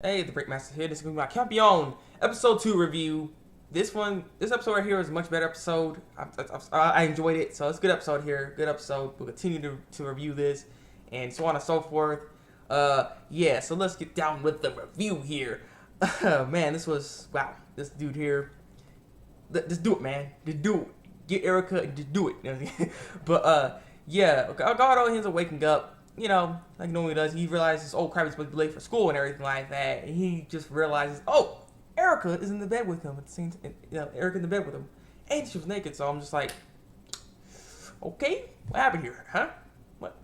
Hey, Thabreakmasta here. This is going to be my Campione episode 2 review. This episode right here is a much better episode. I enjoyed it, so it's a good episode here. Good episode. We'll continue to review this, and so on and so forth. Yeah, so let's get down with the review here. Man, wow. This dude here, just do it, man. Just do it. Get Erica and just do it. But, yeah, Goudo ends up waking up. You know, like normally does, he realizes, oh crap, he's supposed to be late for school and everything like that. And he just realizes, oh, Erica is in the bed with him at the same time. Erica in the bed with him. And she was naked, so I'm just like, okay, what happened here, huh? What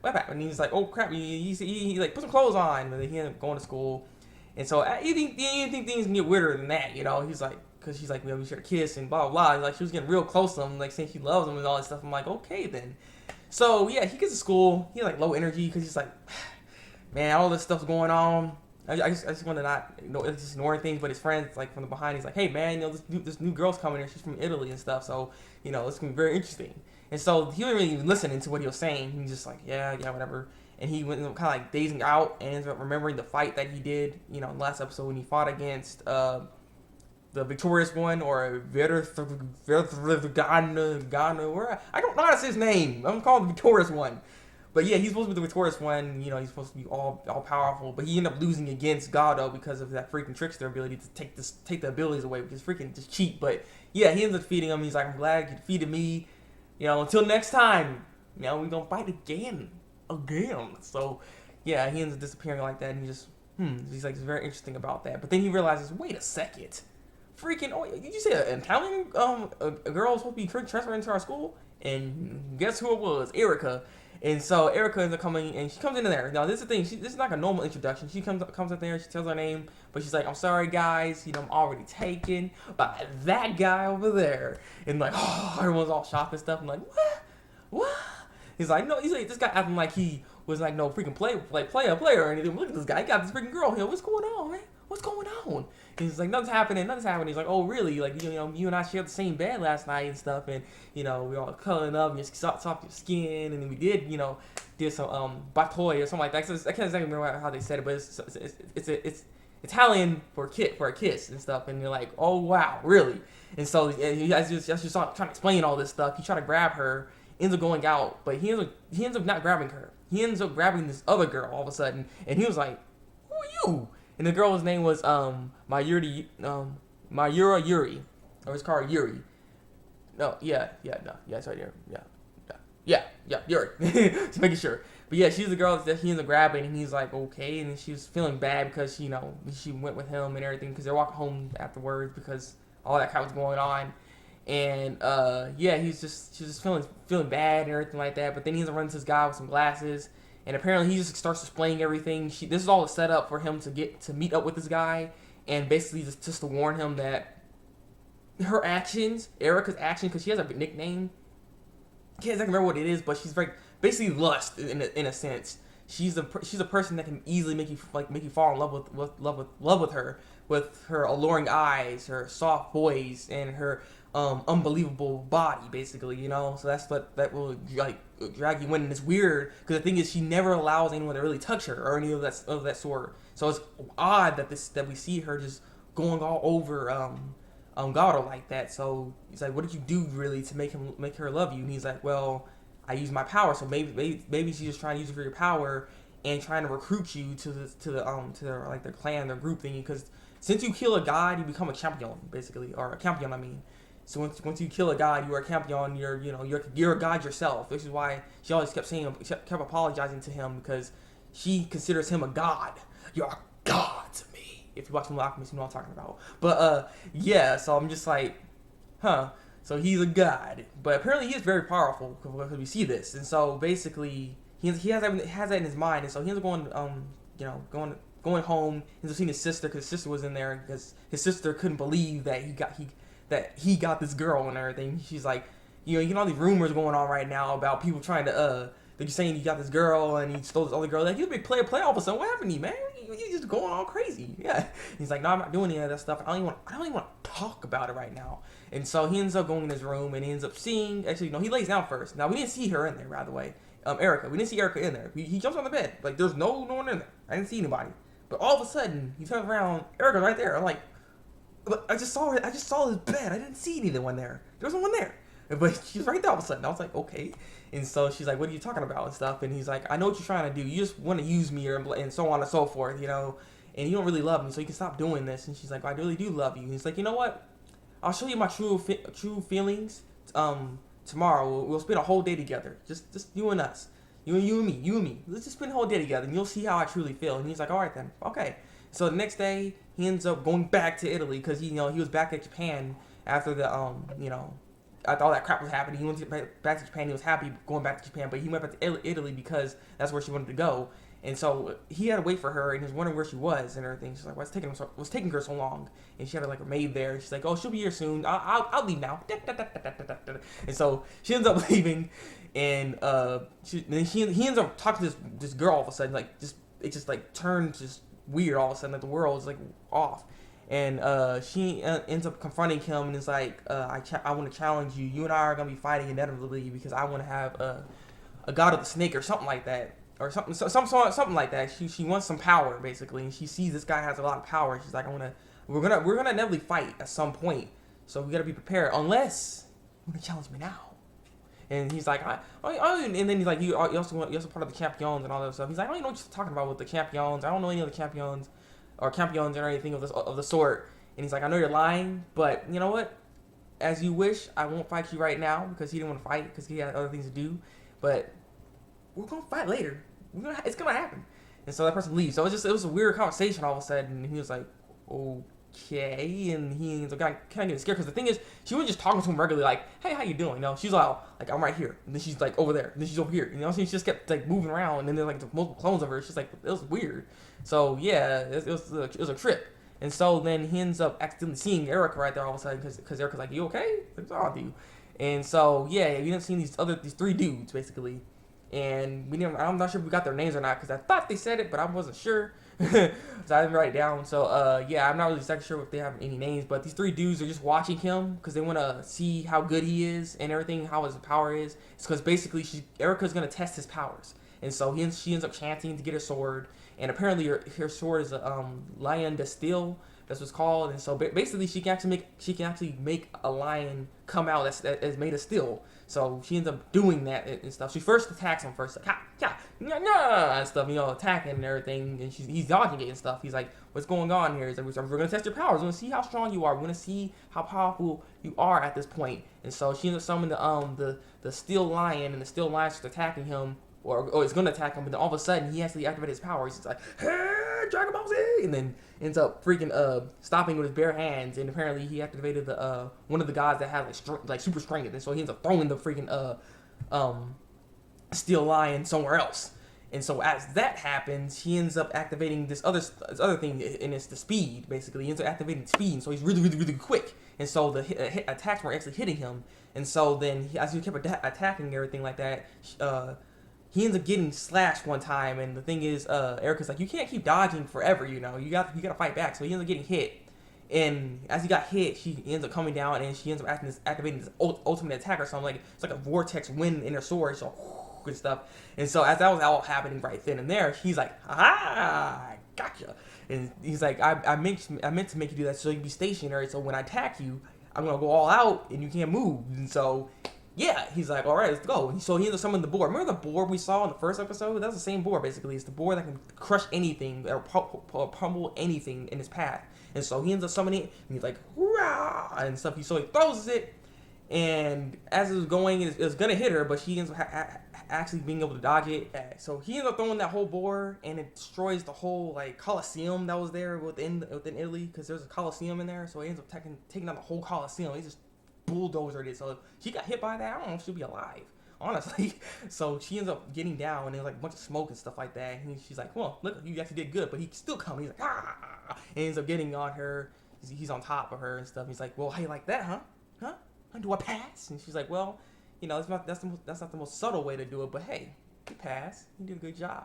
happened? And he's like, oh crap, he like put some clothes on, and then he ended up going to school. And so you didn't think things can get weirder than that, you know? He's like, because she's like, we should have kissed and blah, blah, blah. And like, she was getting real close to him, like saying she loves him and all that stuff. I'm like, okay then. So yeah, he gets to school. He like low energy because he's like, man, all this stuff's going on. I just want to not just ignoring things. But his friends like from the behind, he's like, hey man, this new girl's coming here. She's from Italy and stuff. So it's gonna be very interesting. And so he wasn't really even listening to what he was saying. He was just like, yeah, whatever. And he went kind of like dazing out and ends up remembering the fight that he did, in the last episode when he fought against the victorious one, or Verthgana, where I don't know how to say his name. I'm calling the victorious one. But yeah, he's supposed to be the victorious one. He's supposed to be all powerful. But he ended up losing against Goudo because of that freaking trickster ability to take the abilities away, which is freaking just cheap. But yeah, he ends up defeating him. He's like, I'm glad you defeated me. Until next time. We're gonna fight again. So yeah, he ends up disappearing like that, and he's like, it's very interesting about that. But then he realizes, wait a second. Did you say an Italian a girl was supposed to be transferred into our school? And guess who it was? Erica. And so Erica ends up coming, and she comes into there. Now this is the thing. This is like a normal introduction. She comes up there. She tells her name, but she's like, "I'm sorry, guys. I'm already taken by that guy over there." And like, oh, everyone's all shocked and stuff. I'm like, what? He's like, no. He's like, this guy acting like he was like no freaking player or anything. Look at this guy. He got this freaking girl here. What's going on, man? What's going on? And he's like, nothing's happening. He's like, oh, really? Like, you and I shared the same bed last night and stuff, and, we all cuddling up, and you soft your skin, and then we did some, batoi or something like that. So I can't exactly remember how they said it, but it's Italian for a kiss and stuff, and you're like, oh, wow, really? And so, as you're trying to explain all this stuff, he tried to grab her, ends up going out, but he ends up not grabbing her. He ends up grabbing this other girl all of a sudden, and he was like, who are you? And the girl's name was Mayura Yuri, or it's called Yuri. It's right here. Yeah, Yuri. Just making sure. But yeah, she's the girl that he ends up grabbing, and he's like, okay. And then she was feeling bad because she went with him and everything because they're walking home afterwards because all that kind was going on. And she's just feeling bad and everything like that. But then he ends up running to this guy with some glasses. And apparently he just starts explaining everything. This is all a setup for him to meet up with this guy, and basically just to warn him that her actions, Erica's actions, because she has a nickname. I can't exactly remember what it is, but she's like basically lust in a sense. She's a person that can easily make you fall in love with her, with her alluring eyes, her soft voice, and her unbelievable body, basically, So that will drag you in. And it's weird because the thing is, she never allows anyone to really touch her or any of that sort. So it's odd that we see her just going all over Goudo like that. So he's like, what did you do really to make her love you? And he's like, well, I use my power. So maybe she's just trying to use it for your power and trying to recruit you to their clan, their group thingy. Because since you kill a god, you become a champion, basically, or a campion, I mean. So once you kill a god, you are a campion. You're a god yourself. This is why she always kept apologizing to him, because she considers him a god. You're a god to me. If you watch Full Alchemist, you know what I'm talking about. But yeah. So I'm just like, huh. So he's a god, but apparently he is very powerful because we see this. And so basically he has that in his mind, and so he ends up going home. He ends up seeing his sister because his sister was in there because his sister couldn't believe that he got this girl and everything. She's like, you get all these rumors going on right now about people trying to they're saying he got this girl and he stole this other girl. Like, you a big player all of a sudden. What happened to you, man? You just going all crazy. Yeah. He's like, no, I'm not doing any of that stuff. I don't even want to talk about it right now. And so he ends up going in his room and he ends up seeing. Actually, no, he lays down first. Now we didn't see her in there, by the way. Erica. We didn't see Erica in there. He jumps on the bed. Like, there's no one in there. I didn't see anybody. But all of a sudden, he turns around, Erica's right there. I'm like, but I just saw her. I just saw his bed. I didn't see anyone there. There was no one there. But she's right there all of a sudden. I was like, okay. And so she's like, what are you talking about and stuff? And he's like, I know what you're trying to do. You just want to use me and so on and so forth, you know. And you don't really love me, so you can stop doing this. And she's like, I really do love you. And he's like, you know what? I'll show you my true feelings tomorrow. We'll spend a whole day together. Just you and us. You and me. Let's just spend a whole day together, and you'll see how I truly feel. And he's like, all right then. Okay. So the next day, he ends up going back to Italy because he was back at Japan after the after all that crap was happening. He went back to Japan. He was happy going back to Japan, but he went back to Italy because that's where she wanted to go. And so he had to wait for her, and he was wondering where she was and everything. She's like, "What's taking her so long?" And she had like a maid there. And she's like, "Oh, she'll be here soon. I'll leave now." And so she ends up leaving, and he ends up talking to this girl all of a sudden. Like it just like turns just weird all of a sudden. Like the world is like off. And she ends up confronting him and is like, I want to challenge you. You and I are going to be fighting inevitably because I want to have a god of the snake or something like that. Or something like that. She wants some power, basically. And she sees this guy has a lot of power. She's like, we're gonna inevitably fight at some point. So we got to be prepared. Unless you want to challenge me now. And he's like, and then he's like, you also part of the Campions and all that stuff. He's like, I don't even know what you're talking about with the Campions. I don't know any of the Campions. Or Campions or anything of the sort. And he's like, I know you're lying, but you know what? As you wish, I won't fight you right now because he didn't want to fight because he had other things to do. But we're gonna fight later. It's gonna happen. And so that person leaves. So it was a weird conversation all of a sudden. And he was like, okay. And he ends up kind of getting scared because the thing is, she wasn't just talking to him regularly like, hey, how you doing? You know, she's like I'm right here. And then she's like over there. And then she's over here. You know, so she just kept like moving around. And then like the multiple clones of her. She's like, it was weird. So yeah, it was a trip. And so then he ends up accidentally seeing Erica right there all of a sudden because Erica's like, you okay? What's wrong with you? And so yeah, we didn't see these three dudes basically. And I'm not sure if we got their names or not because I thought they said it, but I wasn't sure. So I didn't write it down. So yeah, I'm not really exactly sure if they have any names, but these three dudes are just watching him because they want to see how good he is and everything, how his power is. It's because basically Erica's gonna test his powers, and so she ends up chanting to get her sword. And apparently her sword is a lion de steel. That's what it's called. And so basically she can actually make a lion come out that is made of steel. So she ends up doing that and stuff. She first attacks him first, like and stuff, attacking and everything. And he's dodging it and stuff. He's like, "What's going on here?" He's like, "We're gonna test your powers. We're gonna see how strong you are. We're gonna see how powerful you are at this point." And so she ends up summoning the steel lion, and the steel lion starts attacking him. Or it's gonna attack him, but then all of a sudden he actually activated his power. He's just like, hey, Dragon Ball Z, and then ends up freaking stopping with his bare hands. And apparently he activated the one of the gods that has like super strength, and so he ends up throwing the freaking steel lion somewhere else. And so as that happens, he ends up activating this other thing, and it's the speed. Basically, he ends up activating speed, and so he's really, really, really quick. And so the attacks were actually hitting him. And so then as he kept attacking and everything like that, he ends up getting slashed one time, and the thing is, Erica's like, you can't keep dodging forever, you gotta fight back. So he ends up getting hit, and as he got hit, she ends up coming down, and she ends up activating this ultimate attack or something. Like it's like a vortex wind in her sword, so good stuff. And so as that was all happening right then and there, he's like, I gotcha. And he's like, I meant to make you do that so you can be stationary. So when I attack you, I'm gonna go all out, and you can't move. And so. Yeah, he's like, all right, let's go. So he ends up summoning the boar. Remember the boar we saw in the first episode? That's the same boar, basically. It's the boar that can crush anything or pummel anything in his path. And so he ends up summoning it, and he's like, hurrah, and stuff. So he throws it, and as it was going, it was going to hit her, but she ends up actually being able to dodge it. So he ends up throwing that whole boar, and it destroys the whole like Colosseum that was there within Italy, because there's a Colosseum in there. So he ends up taking down the whole Colosseum. He just bulldozered it. So if she got hit by that, I don't know if she'll be alive, honestly. So she ends up getting down, and there's like a bunch of smoke and stuff like that. And she's like, well, look, you actually did good. But he's still coming. He's like, and he ends up getting on her. He's on top of her and stuff. He's like, well, how you like that, huh? Do I pass? And she's like, well, that's not the most subtle way to do it, but hey, you passed. You did a good job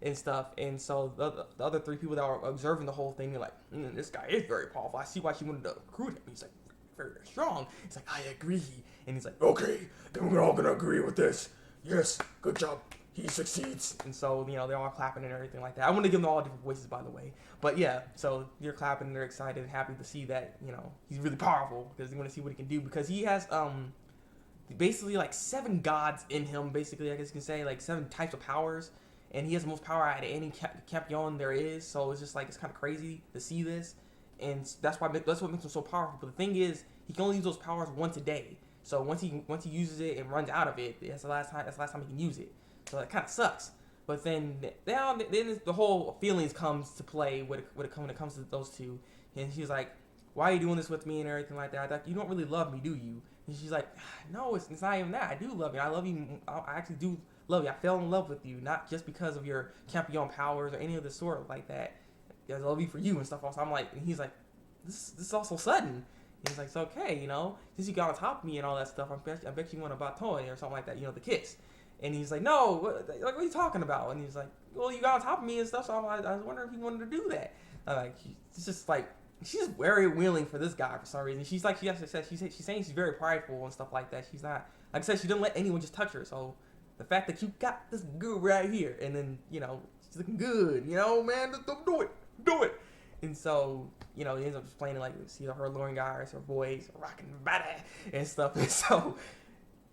and stuff. And so the other three people that were observing the whole thing, they're like, this guy is very powerful. I see why she wanted to recruit him. He's like, very, very strong. He's like, I agree. And he's like, okay, then we're all gonna agree with this. Yes, good job. he succeeds. And so, they're all clapping and everything like that. I want to give them all different voices, by the way. But yeah, so they're clapping and they're excited and happy to see that, he's really powerful because they want to see what he can do. Because he has, basically like 7 gods in him, basically, I guess you can say, like 7 types of powers. And he has the most power out of any Campione there is. So it's just like, it's kind of crazy to see this. And that's what makes him so powerful. But the thing is, he can only use those powers once a day. So once he uses it and runs out of it, that's the last time he can use it. So that kind of sucks. But then the whole feelings comes to play when it comes to those two. And she's like, why are you doing this with me and everything like that? Like, you don't really love me, do you? And she's like, no, it's not even that. I do love you. I love you. I actually do love you. I fell in love with you, not just because of your Campione powers or any of the sort like that. I love you for you and stuff. Also, I'm like, and he's like, this is all so sudden. And he's like, it's okay, since you got on top of me and all that stuff, I bet you want a baton or something like that, the kiss. And he's like, no, what are you talking about? And he's like, well, you got on top of me and stuff, so I was wondering if you wanted to do that. It's just like, she's very willing for this guy for some reason. She's like, she's saying she's very prideful and stuff like that. She's not, like I said, she didn't let anyone just touch her. So the fact that you got this good right here, and then, she's looking good, man, do it. And so, he ends up explaining, like, see her luring guys, her voice, rocking body and stuff. And so,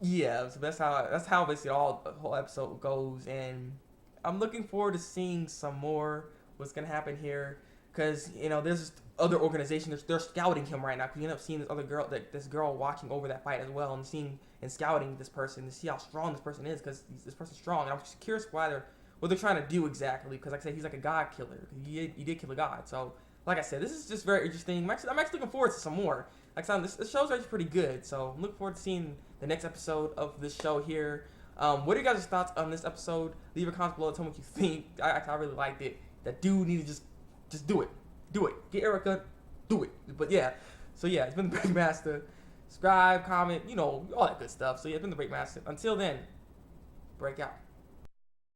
yeah, so that's how basically the whole episode goes. And I'm looking forward to seeing some more what's going to happen here. Because, there's other organizations, they're scouting him right now. Because you end up seeing this girl watching over that fight as well. And scouting this person to see how strong this person is. Because this person's strong. And I'm just curious what they're trying to do exactly. Because like I said, he's like a god killer. He did kill a god. So, like I said, this is just very interesting. I'm actually looking forward to some more. Like I said, this show's actually pretty good. So, I'm looking forward to seeing the next episode of this show here. What are you guys' thoughts on this episode? Leave a comment below. Tell me what you think. I really liked it. That dude need to just do it. Do it. Get Erica. Do it. But yeah. So yeah, it's been the Thabreakmasta. Subscribe, comment, all that good stuff. So yeah, it's been the Thabreakmasta. Until then, break out.